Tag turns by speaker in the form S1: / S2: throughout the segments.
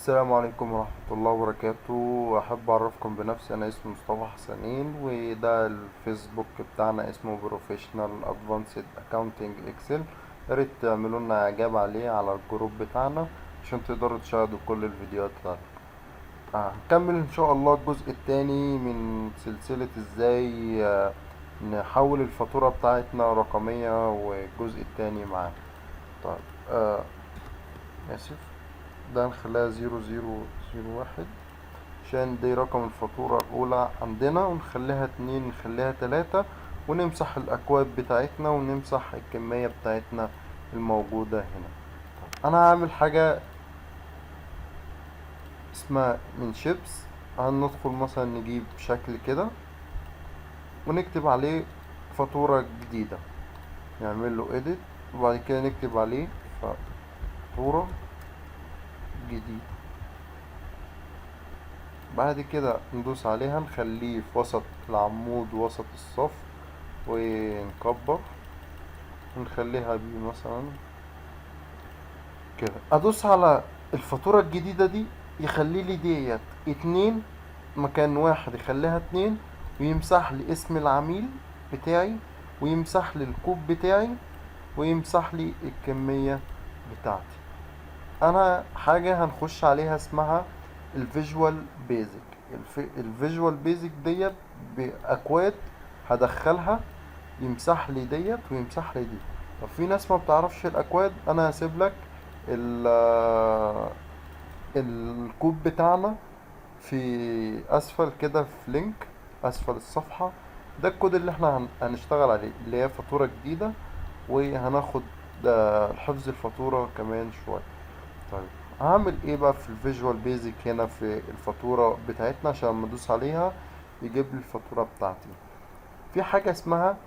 S1: السلام عليكم ورحمة الله وبركاته. أحب أعرفكم بنفسي، أنا اسمي مصطفى حسنين، وده الفيسبوك بتاعنا اسمه بروفيشنال ادفانسد اكاونتنج اكسل. ياريت تعملوا لنا إعجاب عليه على الجروب بتاعنا عشان تقدروا تشاهدوا كل الفيديوهات بتاعتنا. هنكمل إن شاء الله الجزء التاني من سلسلة ازاي نحول الفاتورة بتاعتنا رقمية، والجزء التاني معانا. طيب آسف، ده نخليها 0001 عشان دي رقم الفاتورة الأولى عندنا، ونخليها 2، نخليها 3، ونمسح الأكواد بتاعتنا ونمسح الكمية بتاعتنا الموجودة هنا. أنا هعمل حاجة اسمها من شيبس. هندخل مثلا نجيب شكل كده ونكتب عليه فاتورة جديدة، نعمل له edit، وبعد كده نكتب عليه فاتورة جديدة. بعد كده ندوس عليها، نخليه في وسط العمود، وسط الصف، ونكبر ونخليها بي مثلا كده. ادوس على الفاتورة الجديدة دي، يخلي لي ديت 2 مكان 1، يخليها 2، ويمسح لي اسم العميل بتاعي، ويمسح لي الكود بتاعي، ويمسح لي الكمية بتاعتي. انا حاجة هنخش عليها اسمها الفيجوال بيزك. الفيجوال بيزك ديت باكواد هدخلها، يمسح لي ديت ويمسح لي دي. طب في ناس ما بتعرفش الاكواد، انا هسيب لك الكود بتاعنا في اسفل كده، في لينك اسفل الصفحة. ده الكود اللي احنا هنشتغل عليه، اللي هي فاتورة جديدة، وهناخد حفظ الفاتورة كمان شوية. طيب هعمل ايه بقى في الفيجوال بيزك هنا في الفاتورة بتاعتنا عشان لما ادوس عليها يجيب لي الفاتورة بتاعتي؟ في حاجة اسمها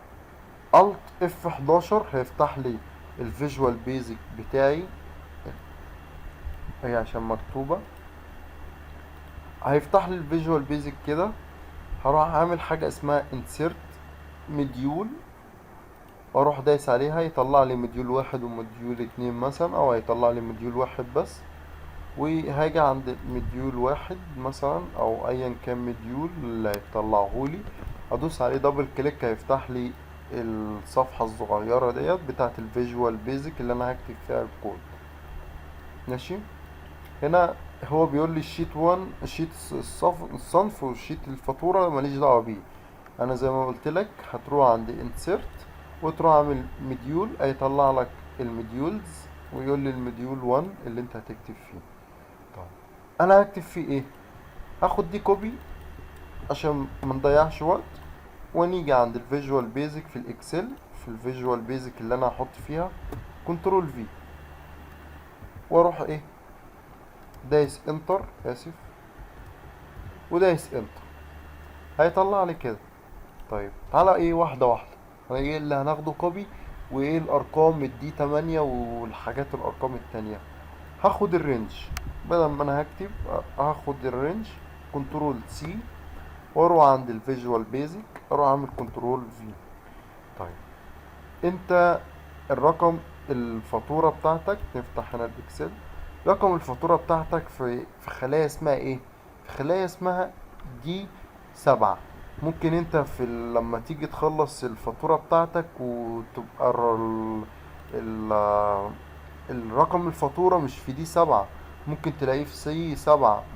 S1: Alt F11، هيفتح لي الفيجوال بيزك بتاعي، هي عشان مكتوبة. هيفتح لي الفيجوال بيزك كده. هروح اعمل حاجة اسمها Insert مديول، واروح دايس عليها، يطلع لي مديول 1 ومديول 2 مثلا، او هيطلع لي مديول 1 بس. وهاجي عند مديول 1 مثلا، او ايا كان مديول اللي هيطلعهولي، ادوس عليه دبل كليك، هيفتح لي الصفحة الصغيرة ديت بتاعت الفيجوال بيزك اللي انا هكتب فيها الكود. ماشي. هنا هو بيقول لي الشيت 1، الشيت الصنف، والشيت الفاتورة ماليش دعوة بيه. انا زي ما قلت لك، هتروح عند انسيرت وتروح عامل مديول، هيطلع لك المديولز، ويقول لي المديول 1 اللي انت هتكتب فيه. طيب انا هكتب فيه ايه؟ هاخد دي كوبي عشان ما نضيعش وقت، ونيجي عند الفيجوال بيزك في الاكسل، في الفيجوال بيزك اللي انا هحط فيها، كنترول في، واروح ايه، دايس انتر، اسف، ودايس انتر، هيطلع لي كده. طيب تعالى ايه، واحده واحده، ايه اللي هناخده كوبي، وايه الارقام الدي 8 والحاجات الارقام التانية. هاخد الرينج، بدل ما انا هكتب هاخد الرينج، كنترول سي، واروح عند الفيجوال بيزك، اروح اعمل كنترول في. طيب انت الرقم الفاتورة بتاعتك، نفتح هنا الاكسل، رقم الفاتورة بتاعتك في خلايا اسمها ايه؟ في خلايا اسمها دي 7. ممكن انت لما تيجي تخلص الفاتورة بتاعتك وتبقى ال... الرقم الفاتورة مش في دي 7، ممكن تلاقيه في سي 7،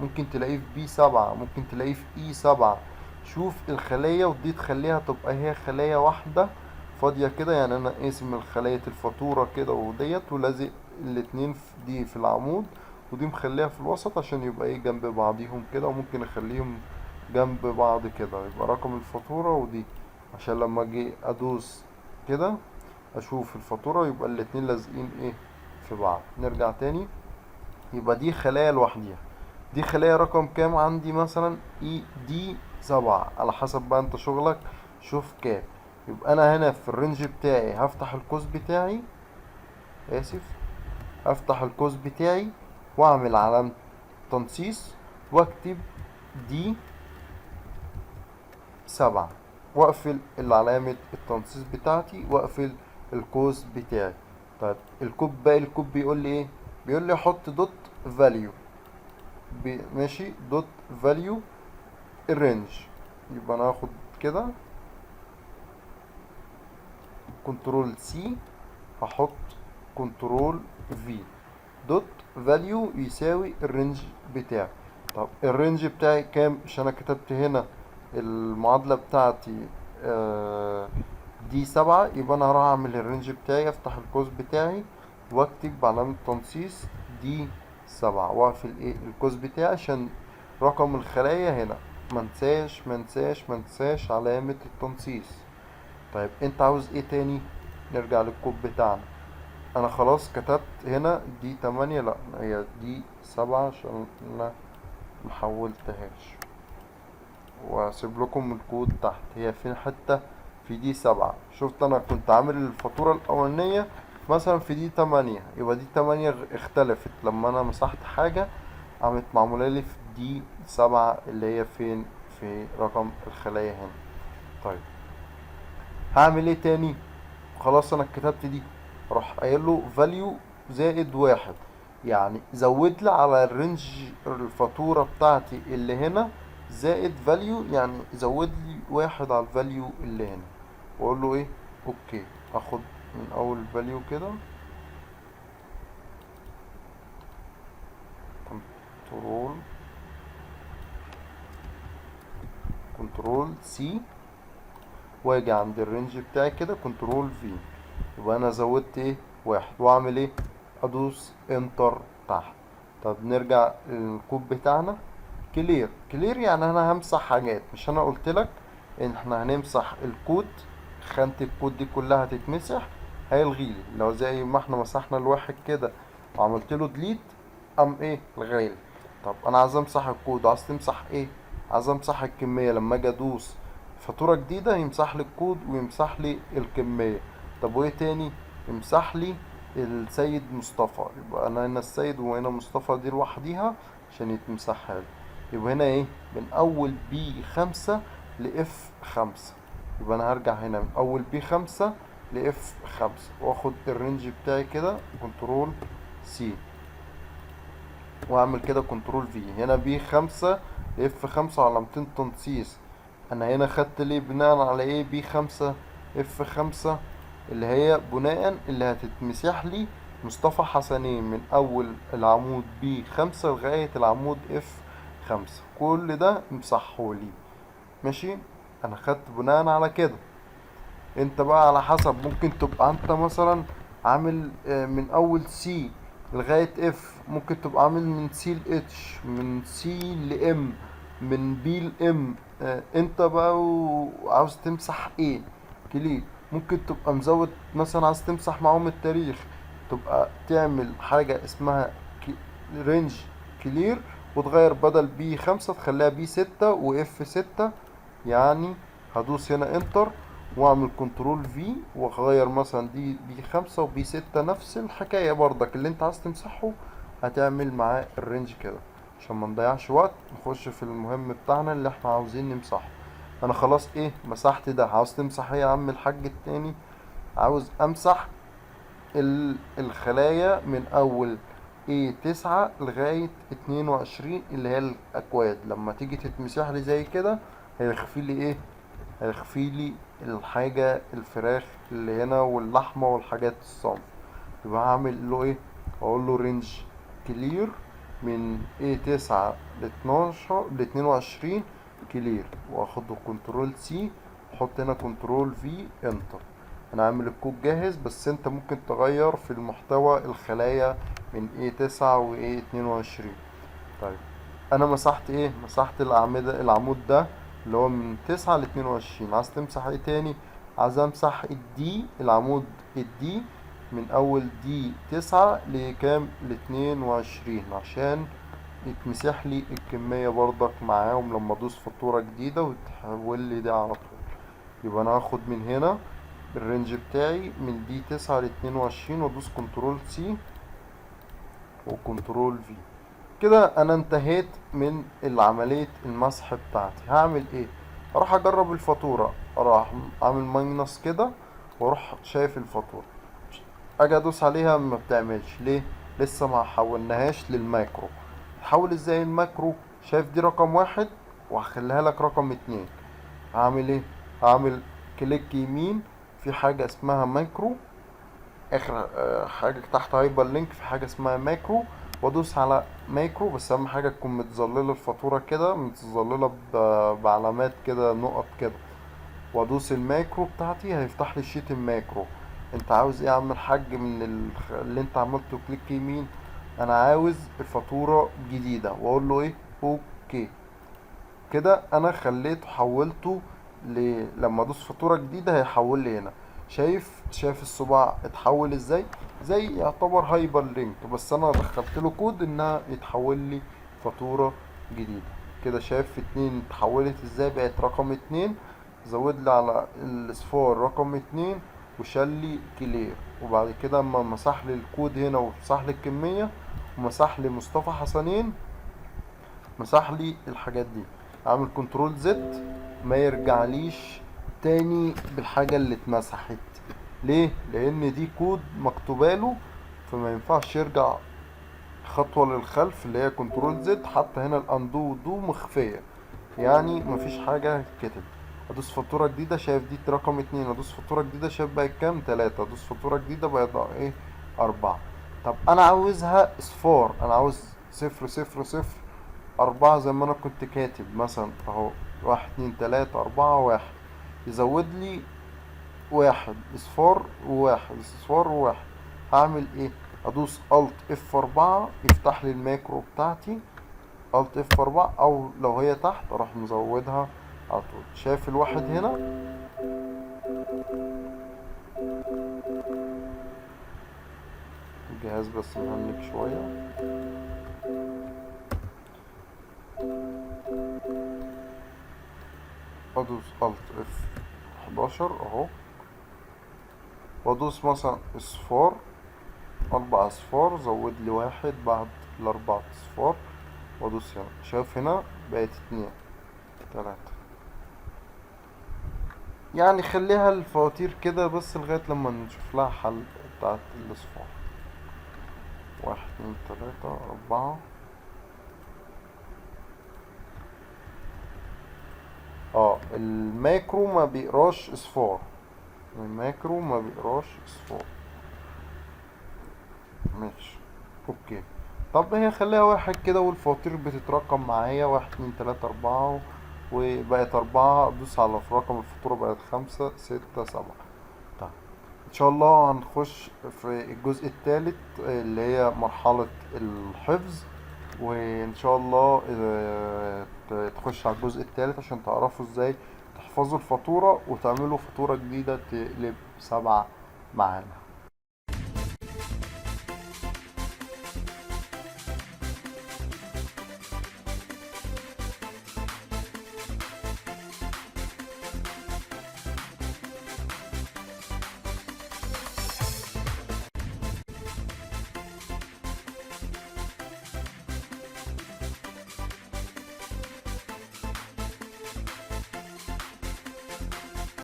S1: ممكن تلاقيه في بي 7، ممكن تلاقيه في اي 7. شوف الخلية ودي تخليها تبقى هي خلية واحدة فاضية كده. يعني انا قاسم الخلايا الفاتورة كده وديت، ولازق الاتنين دي في العمود، ودي مخليها في الوسط عشان يبقى ايه جنب بعضيهم كده، وممكن اخليهم جنب بعض كده، يبقى رقم الفاتورة ودي، عشان لما اجي ادوس كده اشوف الفاتورة يبقى الاتنين لازقين ايه في بعض. نرجع تاني، يبقى دي خلايا لوحديها. دي خلايا رقم كام عندي؟ مثلا اي دي 7، على حسب بقى انت شغلك، شوف كام. يبقى انا هنا في الرينج بتاعي هفتح القوس بتاعي، اسف، هفتح القوس بتاعي واعمل علامة تنصيص، واكتب دي 7، واقفل علامة التنصيص بتاعتي، واقفل القوس بتاعي. طيب باقي الكود بيقول لي ايه؟ بيقول لي حط دوت فاليو. ماشي دوت فاليو الرينج. يبقى انا هاخد كده كنترول سي، هحط كنترول في دوت فاليو يساوي الرينج بتاعي. طب الرينج بتاعي كام؟ مش انا كتبت هنا المعادلة بتاعتي دي 7، يبقى انا هروح اعمل الرينج بتاعي، افتح القوس بتاعي واكتب بعلامة تنصيص دي 7 واقفل ايه القوس بتاعي عشان رقم الخلايا هنا منساش علامة التنصيص. طيب انت عاوز ايه تاني؟ نرجع للكود بتاعنا. انا خلاص كتبت هنا دي 8، لا هي دي 7 عشان انا محولتهاش، واسيب لكم الكود تحت. هي فين حتة في دي 7؟ شفت انا كنت عامل الفاتورة الاولانية مثلا في دي 8، يبقى دي 8 اختلفت لما انا مسحت حاجة، قامت معمولة لي في دي 7 اللي هي فين في رقم الخلايا هنا. طيب هعمل ايه تاني؟ خلاص انا كتبت دي، اروح قايل له فاليو زائد واحد، يعني زود لي على الرينج الفاتورة بتاعتي اللي هنا زائد فاليو، يعني زود لي واحد على الفاليو اللي هنا. واقول له ايه؟ اوكي. اخد من اول فاليو كده كنترول سي، واجي عند الرينج بتاعي كده كنترول في، يبقى انا زودت ايه؟ واحد. واعمل ايه؟ ادوس انتر تحت. طب نرجع للكود بتاعنا. كلير يعني انا همسح حاجات، مش انا قلت لك ان احنا هنمسح الكود، خانة الكود دي كلها هتتمسح، هيلغيلي. لو زي ما احنا مسحنا الواحد كده وعملت له ديليت قام ايه الغالي. طب انا عايز امسح الكود، عايز تمسح ايه؟ عايز امسح الكمية. لما اجي ادوس فاتورة جديدة يمسح لي الكود ويمسح لي الكمية. طب وايه تاني؟ يمسح لي السيد مصطفى، يبقى انا هنا السيد وهنا مصطفى دي لوحديها عشان يتمسحها لي. يبقى هنا ايه؟ من اول بي 5 لاف 5، يبقى انا هرجع هنا من اول بي 5 لاف 5 واخد الرينج بتاعي كده كنترول سي، واعمل كده كنترول في. هنا بي 5 لاف 5 على 200 تنصيص. انا هنا خدت ليه بناء على ايه بي 5 اف 5؟ اللي هي بناء اللي هتتمسح لي مصطفى حسنين من اول العمود بي 5 لغاية العمود اف 5، كل ده مسحولي. ماشي، انا خدت بناء على كده. انت بقى على حسب، ممكن تبقى انت مثلا عامل من اول سي لغاية اف، ممكن تبقى عامل من سي لاتش، من سي لام، من بي لام. انت بقى وعاوز تمسح ايه كليك. ممكن تبقى مزود مثلا عاوز تمسح معاهم التاريخ، تبقى تعمل حاجة اسمها رينج كلير، وتغير بدل بي 5 تخليها بي 6 واف 6. يعني هدوس هنا انتر واعمل كنترول في واغير مثلا دي بي 5 وبي 6، نفس الحكاية برضك اللي انت عايز تمسحه هتعمل معاه الرينج كده. عشان ما نضيعش وقت نخش في المهم بتاعنا اللي احنا عاوزين نمسحه. انا خلاص ايه مسحت ده. عاوز تمسح ايه يا عم الحاج التاني؟ عاوز امسح الخلايا من اول ايه 9 لغاية 22 اللي هي الاكواد. لما تيجي تتمسح لي زي كده هيخفي لي ايه؟ هيخفي لي الحاجة الفراخ اللي هنا واللحمة والحاجات الصنف. يبقى هعمل له ايه؟ هقول له رينج كلير من ايه 9 ل 12 ل 22 كلير، واخده كنترول سي، احط هنا كنترول في انتر. انا عامل الكود جاهز، بس انت ممكن تغير في المحتوى الخلايا من ايه 9 وايه 22. طيب انا مسحت ايه؟ مسحت الاعمدة العمود ده اللي هو من 9 ل 22. عايز تمسح ايه تاني؟ عايز امسح الدي العمود الدي من اول دي 9 لكام ل 22 عشان يتمسح لي الكمية برضك معاهم لما ادوس فاتورة جديدة وتحول لي ده على طول. يبقى انا هاخد من هنا الرينج بتاعي من دي 9 ل 22 وادوس كنترول سي وكنترول في. كده انا انتهيت من عملية المسح بتاعتي. هعمل ايه؟ اروح اجرب الفاتورة، اروح اعمل ماينس كده واروح شايف الفاتورة، اجي ادوس عليها ما بتعملش ليه؟ لسه ما حولناهاش للماكرو. هتحول ازاي الماكرو؟ شايف دي رقم واحد وهخليها لك رقم اتنين. هعمل ايه؟ هعمل كليك يمين في حاجة اسمها ماكرو، اخر حاجة تحت هايبر لينك في حاجة اسمها ماكرو، وادوس على ماكرو. بس اهم حاجة تكون متظللة الفاتورة كده، متظللة بعلامات كده، نقط كده. وادوس الماكرو بتاعتي هيفتح لي شيت الماكرو. انت عاوز ايه يا عم الحاج من اللي انت عملته؟ كليك يمين، انا عاوز الفاتورة جديدة، واقول له ايه؟ اوكي. كده انا خليته حولته لما ادوس فاتورة جديدة هيحول لي هنا. شايف الصباع اتحول ازاي؟ زي يعتبر هايبر لينك، بس انا دخلت له كود انها يتحول لي فاتورة جديدة. كده شايف اتنين اتحولت ازاي، بقت رقم اتنين. زود لي على الاصفار رقم اتنين وشال لي كلير. وبعد كده اما مسح لي الكود هنا ومسح لي الكمية ومسح لي مصطفى حسنين، مسح لي الحاجات دي. اعمل كنترول زد ما يرجعليش تاني بالحاجة اللي اتمسحت. ليه؟ لان دي كود مكتوباله، فما ينفعش يرجع خطوة للخلف اللي هي كنترول زد. حتى هنا الاندو ودو مخفية، يعني مفيش حاجة كتب. ادوس فاتورة جديدة، شايف دي رقم اتنين. ادوس فاتورة جديدة، شايف بقت كام؟ تلاتة. ادوس فاتورة جديدة بقت ايه؟ اربعة. طب انا عاوزها اصفار، انا عاوز صفر صفر صفر أربعة زي ما أنا كنت كاتب مثلا أهو. واحد اتنين تلاتة أربعة واحد. يزود لي واحد إصفار وواحد إصفار وواحد. هعمل إيه؟ أدوس ألت اف أربعة يفتح لي الماكرو بتاعتي. ألت اف أربعة، أو لو هي تحت أروح مزودها على طول. شايف الواحد هنا؟ الجهاز بس مهنك شوية. أدوس ألت اف 11 أهو، وأدوس مثلا إصفار، أربع أصفار. زود لي واحد بعد الأربع أصفار وأدوس هنا. شايف هنا بقت اتنين تلاتة. يعني خليها الفواتير كده بس لغاية لما نشوف لها حل بتاعت الأصفار. واحد اتنين تلاتة أربعة. الماكرو ما بيقراش أصفار، الماكرو ما بيقراش أصفار. ماشي، اوكي. طب هي خليها واحد كده والفواتير بتترقم معايا. واحد اتنين تلاتة أربعة، وبقت أربعة. أدوس على في رقم الفاتورة بقت خمسة ستة سبعة. طيب إن شاء الله هنخش في الجزء الثالث اللي هي مرحلة الحفظ. وإن شاء الله تخش على الجزء الثالث عشان تعرفوا ازاي تحفظوا الفاتورة وتعملوا فاتورة جديدة تقلب سبعة معانا.